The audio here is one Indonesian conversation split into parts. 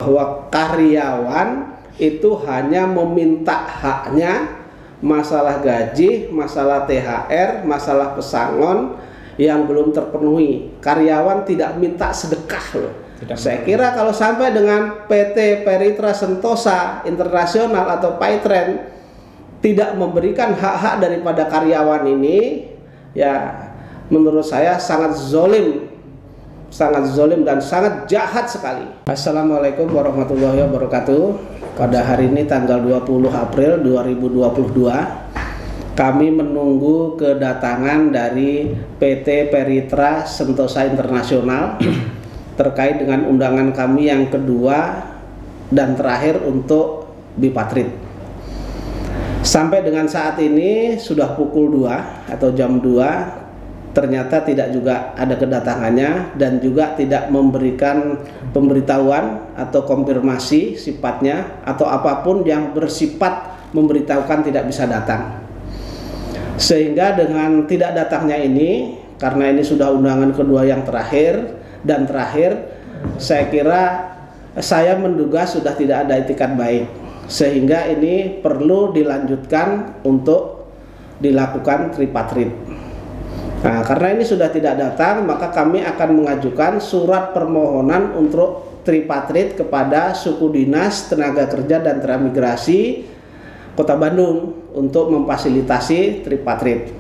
bahwa karyawan itu hanya meminta haknya, masalah gaji, masalah THR, masalah pesangon yang belum terpenuhi. Karyawan tidak minta sedekah loh. Saya kira kalau sampai dengan PT Peritra Sentosa Internasional atau Paitren tidak memberikan hak-hak daripada karyawan ini, ya menurut saya sangat zolim dan sangat jahat sekali. Assalamualaikum warahmatullahi wabarakatuh. Pada hari ini tanggal 20 April 2022, kami menunggu kedatangan dari PT Peritra Sentosa Internasional terkait dengan undangan kami yang kedua dan terakhir untuk Bipatrit. Sampai dengan saat ini sudah pukul 2 atau jam 2, ternyata tidak juga ada kedatangannya dan juga tidak memberikan pemberitahuan atau konfirmasi sifatnya atau apapun yang bersifat memberitahukan tidak bisa datang. Sehingga dengan tidak datangnya ini, karena ini sudah undangan kedua yang terakhir dan terakhir, saya kira saya menduga sudah tidak ada itikat baik, sehingga ini perlu dilanjutkan untuk dilakukan tripatrit. Nah, karena ini sudah tidak datang, maka kami akan mengajukan surat permohonan untuk tripatrit kepada Suku Dinas Tenaga Kerja dan Transmigrasi Kota Bandung untuk memfasilitasi tripatrit.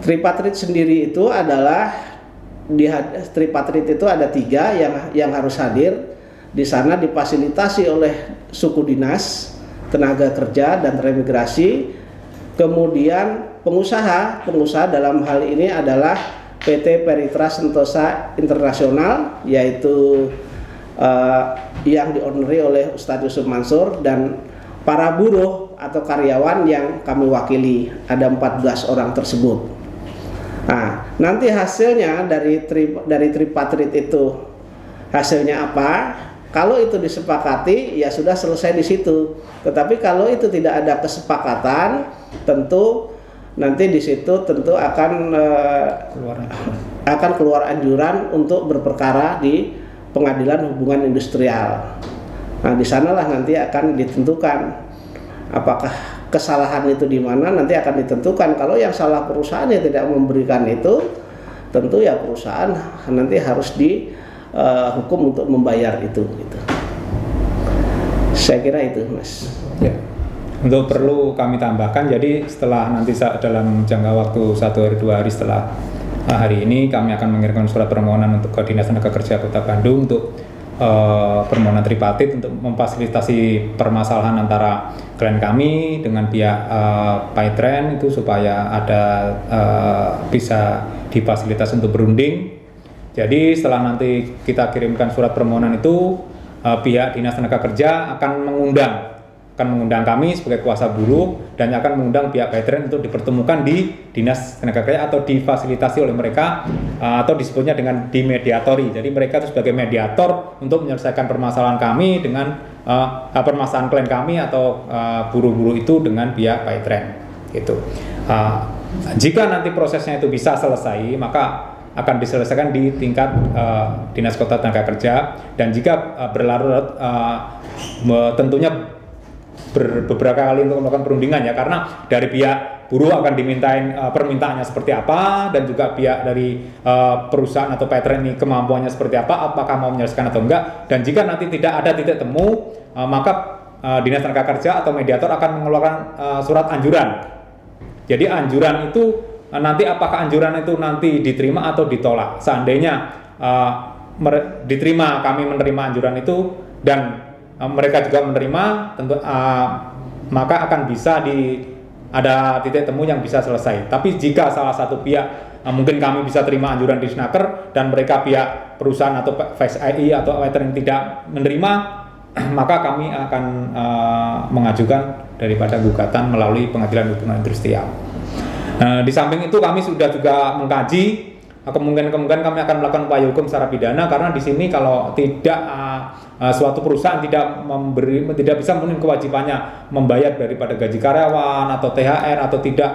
Tripatrit sendiri itu adalah tripatrit itu ada 3 yang harus hadir. Di sana difasilitasi oleh Suku Dinas Tenaga Kerja dan Transmigrasi, kemudian pengusaha dalam hal ini adalah PT Peritra Sentosa Internasional, yaitu yang dionori oleh Ustadz Yusuf Mansur, dan para buruh atau karyawan yang kami wakili, ada 14 orang tersebut. Nah, nanti hasilnya dari tripatrit itu hasilnya apa? Kalau itu disepakati, ya sudah selesai di situ. Tetapi kalau itu tidak ada kesepakatan, tentu nanti di situ tentu akan keluar anjuran untuk berperkara di Pengadilan Hubungan Industrial. Nah, di sanalah nanti akan ditentukan apakah kesalahan itu di mana, nanti akan ditentukan. Kalau yang salah perusahaan yang tidak memberikan itu, tentu ya perusahaan nanti harus hukum untuk membayar itu gitu. Saya kira itu, Mas. Ya. Untuk perlu kami tambahkan, jadi setelah nanti dalam jangka waktu 1 hari 2 hari setelah hari ini, kami akan mengirimkan surat permohonan untuk ke Dinas Tenaga Kerja Kota Bandung untuk permohonan tripartit untuk memfasilitasi permasalahan antara klien kami dengan pihak Paitren itu supaya ada bisa difasilitasi untuk berunding. Jadi setelah nanti kita kirimkan surat permohonan itu, pihak Dinas Tenaga Kerja akan mengundang kami sebagai kuasa buruh dan akan mengundang pihak Paitren untuk dipertemukan di Dinas Tenaga Kerja atau difasilitasi oleh mereka, atau disebutnya dengan dimediatori. Jadi mereka itu sebagai mediator untuk menyelesaikan permasalahan kami dengan permasalahan klien kami atau buruh-buruh itu dengan pihak Paitren. Gitu. Jika nanti prosesnya itu bisa selesai, maka akan diselesaikan di tingkat Dinas Kota Tenaga Kerja, dan jika berlarut tentunya beberapa kali untuk melakukan perundingan ya, karena dari pihak buruh akan dimintain permintaannya seperti apa, dan juga pihak dari perusahaan atau Paitren ini kemampuannya seperti apa, apakah mau menyelesaikan atau enggak. Dan jika nanti tidak ada titik temu, maka Dinas Tenaga Kerja atau mediator akan mengeluarkan surat anjuran. Jadi anjuran itu nanti apakah anjuran itu nanti diterima atau ditolak. Seandainya diterima, kami menerima anjuran itu, dan mereka juga menerima, tentu maka akan bisa ada titik temu yang bisa selesai. Tapi jika salah satu pihak, mungkin kami bisa terima anjuran di Snaker dan mereka pihak perusahaan atau FSI atau Paitren tidak menerima, maka kami akan mengajukan daripada gugatan melalui Pengadilan Hubungan Industrial. Di samping itu kami sudah juga mengkaji kemungkinan kami akan melakukan upaya hukum secara pidana, karena di sini kalau tidak suatu perusahaan tidak bisa memenuhi kewajibannya membayar daripada gaji karyawan atau THR, atau tidak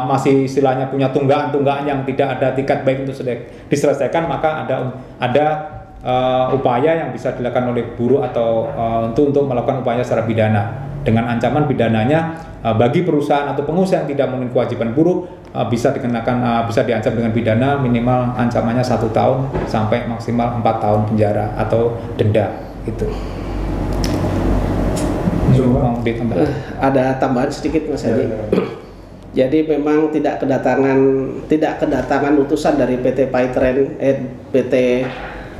masih istilahnya punya tunggakan yang tidak ada tiket baik untuk diselesaikan, maka ada upaya yang bisa dilakukan oleh buruh atau untuk melakukan upaya secara pidana dengan ancaman pidananya bagi perusahaan atau pengusaha yang tidak memenuhi kewajiban buruh bisa dikenakan bisa diancam dengan pidana minimal ancamannya 1 tahun sampai maksimal 4 tahun penjara atau denda gitu. Ada tambahan sedikit Mas Hadi. Jadi memang tidak kedatangan utusan dari PT Paitren PT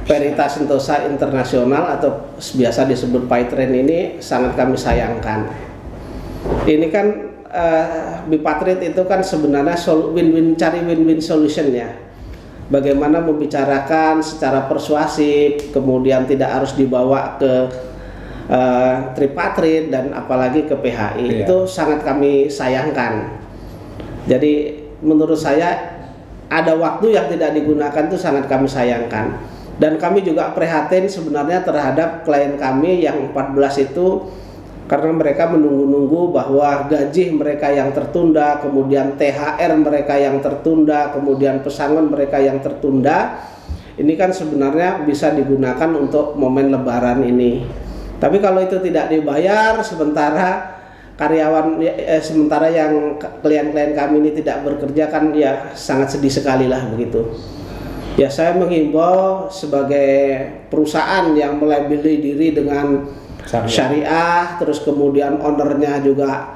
Veritas Sentosa Internasional atau biasa disebut Paitren ini sangat kami sayangkan. Ini kan Bipatright itu kan sebenarnya cari win-win solution ya. Bagaimana membicarakan secara persuasif, kemudian tidak harus dibawa ke tripartit dan apalagi ke PHI. Itu sangat kami sayangkan. Jadi menurut saya ada waktu yang tidak digunakan itu sangat kami sayangkan. Dan kami juga prihatin sebenarnya terhadap klien kami yang 14 itu karena mereka menunggu-nunggu bahwa gaji mereka yang tertunda, kemudian THR mereka yang tertunda, kemudian pesangon mereka yang tertunda. Ini kan sebenarnya bisa digunakan untuk momen Lebaran ini. Tapi kalau itu tidak dibayar, sementara sementara yang klien-klien kami ini tidak bekerja, kan ya sangat sedih sekali lah begitu. Ya saya menghimbau sebagai perusahaan yang melabeli diri dengan syariah, terus kemudian ownernya juga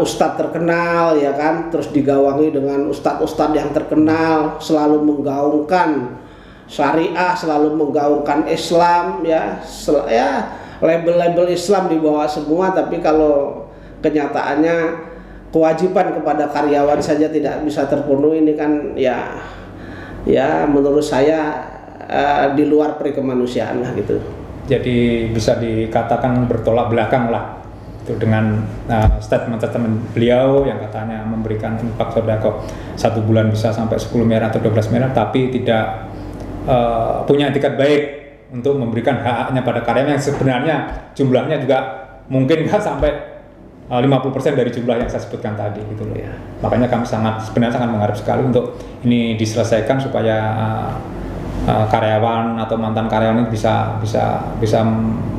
ustadz terkenal ya kan, terus digawangi dengan ustadz-ustadz yang terkenal, selalu menggaungkan syariah, selalu menggaungkan Islam ya, label-label Islam dibawa semua, tapi kalau kenyataannya kewajiban kepada karyawan saja tidak bisa terpenuhi, ini kan ya menurut saya di luar perikemanusiaan lah gitu. Jadi bisa dikatakan bertolak belakang lah itu dengan statement beliau yang katanya memberikan infak sedekah 1 bulan bisa sampai 10 miliar atau 12 miliar, tapi tidak punya etikat baik untuk memberikan hak-haknya pada karyawan yang sebenarnya jumlahnya juga mungkin nggak sampai 50% dari jumlah yang saya sebutkan tadi gitu loh ya. Makanya kami sebenarnya sangat mengharap sekali untuk ini diselesaikan supaya karyawan atau mantan karyawan ini bisa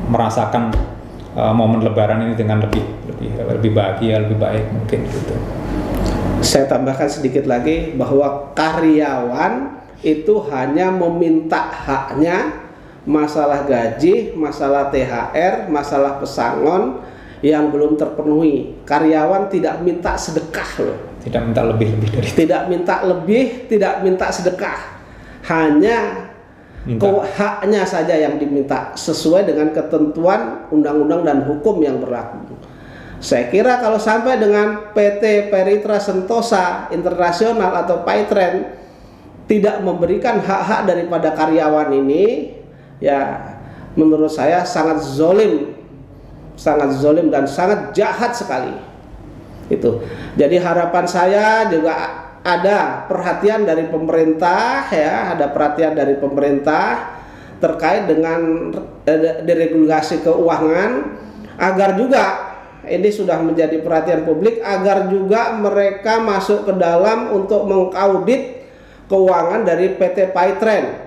merasakan momen Lebaran ini dengan lebih bahagia, lebih baik mungkin gitu. Saya tambahkan sedikit lagi bahwa karyawan itu hanya meminta haknya, masalah gaji, masalah THR, masalah pesangon yang belum terpenuhi. Karyawan tidak minta sedekah loh. Tidak minta lebih dari. Tidak minta lebih, tidak minta sedekah. Hanya haknya saja yang diminta sesuai dengan ketentuan undang-undang dan hukum yang berlaku. Saya kira kalau sampai dengan PT Veritas Sentosa Internasional atau Paitren tidak memberikan hak-hak daripada karyawan ini, ya menurut saya sangat zolim dan sangat jahat sekali. Itu. Jadi harapan saya juga ada perhatian dari pemerintah ya, ada perhatian dari pemerintah terkait dengan deregulasi keuangan, agar juga ini sudah menjadi perhatian publik, agar juga mereka masuk ke dalam untuk mengaudit keuangan dari PT Paitren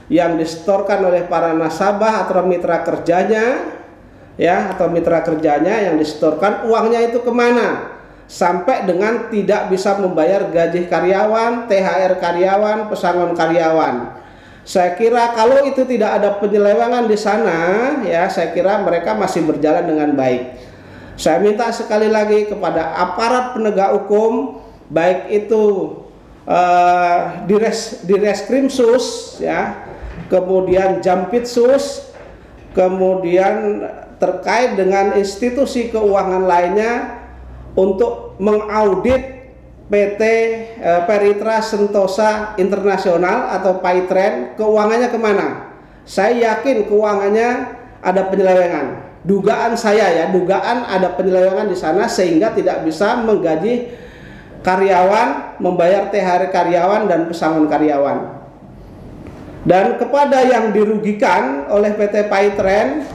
yang disetorkan oleh para nasabah atau mitra kerjanya ya, atau mitra kerjanya yang disetorkan, uangnya itu kemana sampai dengan tidak bisa membayar gaji karyawan, THR karyawan, pesangon karyawan. Saya kira kalau itu tidak ada penyelewengan di sana ya, saya kira mereka masih berjalan dengan baik. Saya minta sekali lagi kepada aparat penegak hukum, baik itu di Reskrimsus ya, kemudian Jampitsus, kemudian terkait dengan institusi keuangan lainnya untuk mengaudit PT Veritas Sentosa Internasional atau Paitren, keuangannya kemana. Saya yakin keuangannya ada penyelewengan. Dugaan saya ya, dugaan ada penyelewengan di sana sehingga tidak bisa menggaji karyawan, membayar THR karyawan dan pesangon karyawan. Dan kepada yang dirugikan oleh PT Paitren,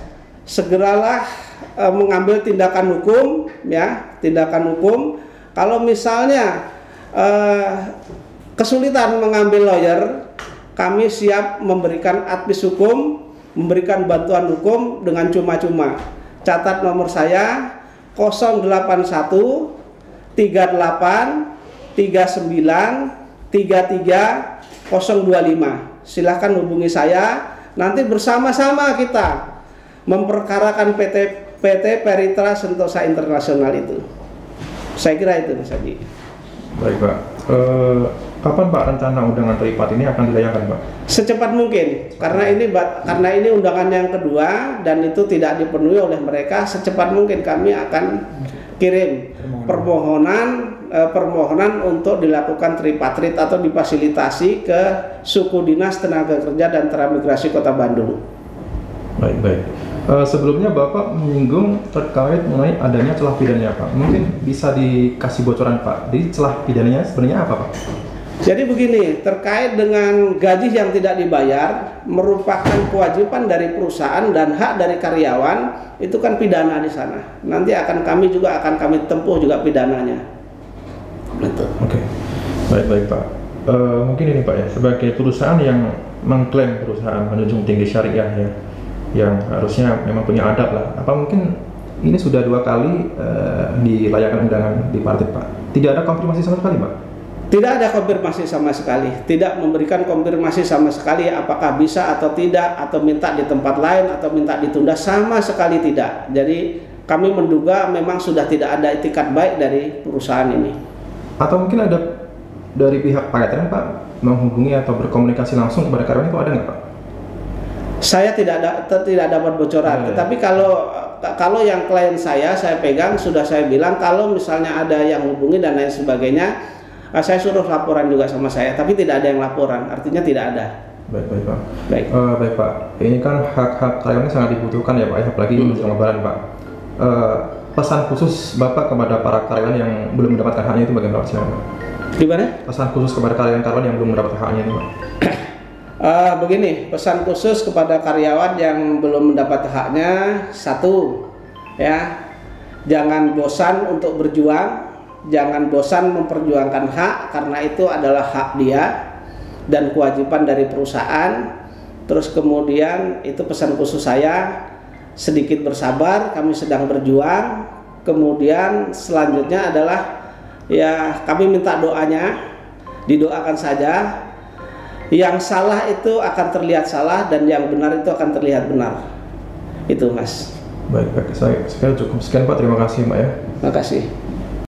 segeralah mengambil tindakan hukum ya, tindakan hukum. Kalau misalnya kesulitan mengambil lawyer, kami siap memberikan advis hukum, memberikan bantuan hukum dengan cuma-cuma. Catat nomor saya 081 38 39 33 025. Silahkan hubungi saya. Nanti bersama-sama kita memperkarakan PT Peritra Sentosa Internasional itu. Saya kira itu, Mas Haji. Baik, Pak. Kapan Pak rencana undangan privat ini akan dilayangkan, Pak? Secepat mungkin, karena ini undangan yang kedua dan itu tidak dipenuhi oleh mereka. Secepat mungkin kami akan kirim permohonan untuk dilakukan tripatrit atau difasilitasi ke suku dinas tenaga kerja dan transmigrasi Kota Bandung. Baik. Sebelumnya Bapak menyinggung terkait mengenai adanya celah pidana, Pak. Mungkin bisa dikasih bocoran, Pak. Jadi celah pidananya sebenarnya apa, Pak? Jadi begini, terkait dengan gaji yang tidak dibayar merupakan kewajiban dari perusahaan dan hak dari karyawan, itu kan pidana di sana. Nanti kami akan tempuh juga pidananya. Betul. Oke. Baik, Pak. Mungkin ini, Pak, ya, sebagai perusahaan yang mengklaim perusahaan menjunjung tinggi syariah ya, yang harusnya memang punya adab lah. Apa mungkin ini sudah 2 kali dilayangkan undangan di partai, Pak? Tidak ada konfirmasi sama sekali, Pak? Tidak ada konfirmasi sama sekali, tidak memberikan konfirmasi sama sekali apakah bisa atau tidak, atau minta di tempat lain atau minta ditunda, sama sekali tidak. Jadi kami menduga memang sudah tidak ada itikat baik dari perusahaan ini. Atau mungkin ada dari pihak PTN, Pak, menghubungi atau berkomunikasi langsung kepada karyawan itu, ada nggak, Pak? Saya tidak dapat bocoran, tetapi kalau yang klien saya pegang, sudah saya bilang kalau misalnya ada yang hubungi dan lain sebagainya, saya suruh laporan juga sama saya, tapi tidak ada yang laporan, artinya tidak ada. Baik, Pak. Baik. Baik, Pak. Ini kan hak-hak karyawannya sangat dibutuhkan ya, Pak, apalagi menjelang Lebaran, Pak. Pesan khusus Bapak kepada para karyawan yang belum mendapatkan haknya itu bagaimana, Pak? Gimana? Pesan khusus kepada karyawan yang belum mendapatkan haknya itu, Pak. Begini, pesan khusus kepada karyawan yang belum mendapat haknya, 1, ya, jangan bosan untuk berjuang. Jangan bosan memperjuangkan hak, karena itu adalah hak dia dan kewajiban dari perusahaan. Terus kemudian itu pesan khusus saya, sedikit bersabar, kami sedang berjuang. Kemudian selanjutnya adalah ya kami minta doanya, didoakan saja. Yang salah itu akan terlihat salah dan yang benar itu akan terlihat benar. Itu, Mas. Baik, saya cukup sekian, Pak. Terima kasih, Pak, ya. Terima kasih.